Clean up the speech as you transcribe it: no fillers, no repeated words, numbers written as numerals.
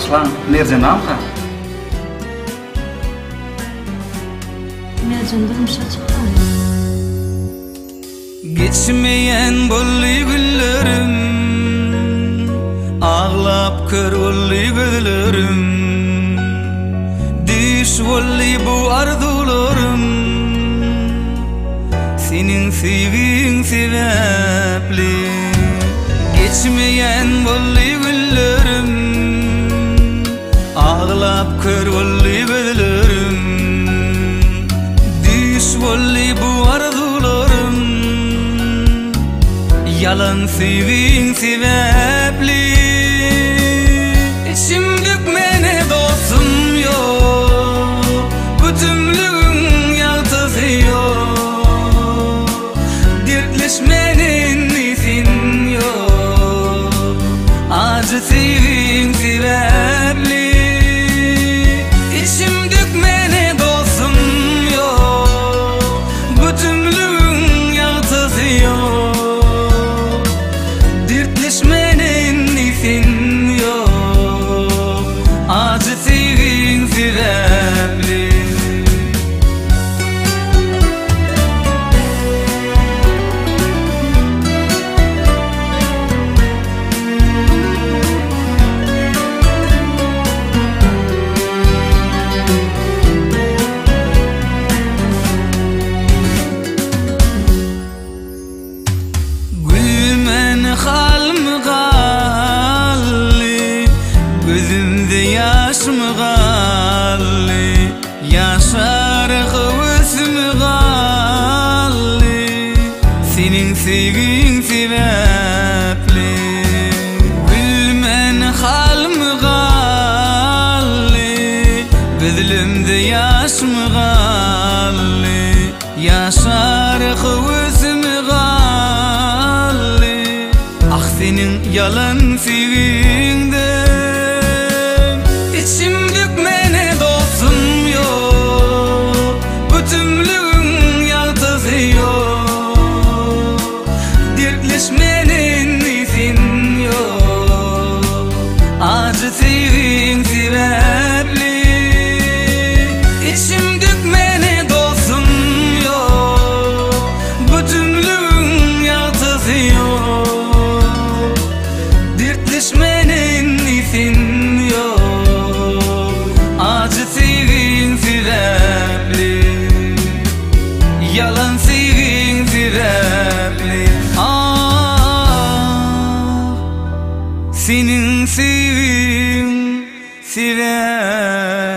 Arslan, Mercan amca. Mercan durmuşa çıkkan. Geçmeyen bolly günlerim, ağlap kör bolly gözlerim, diş bolly bu arzularım, senin sevgin sebepli. Geçmeyen bolly günlerim, ağlap kör bolly gözlerim, diş bolly bu arzularım, yalan sevgin sebepli. İçim dökmene dostum yok, bütünlüğün yaltısı yok, dertleşmenin nisin yok, acı sevgin sebepli. İçim dökmene dostum yok, bütünlüğün yaltısı yok, dertleşmenin nisin yok, acı sevgin sebepli. Gülmen halm galli, gözümde yaş mı galli, yaşar hıvısım galli, senin sevgin sebepli. Gülmen halm galli, gözümde yaş mı galli, yaşar hıvısım galli, ah senin yalan sevginden içim dökmene dostum yok, bütünlüğün yaltısı yok, dertleşmenin nisin yok, acı sevgin sebepli. İçim dökmene dostum yok, bütünlüğün yaltısı yok, dertleşmenin nisin yok, acı sevgin sebepli, yalan sevgin sebepli. Ah, senin sevgin sebepli.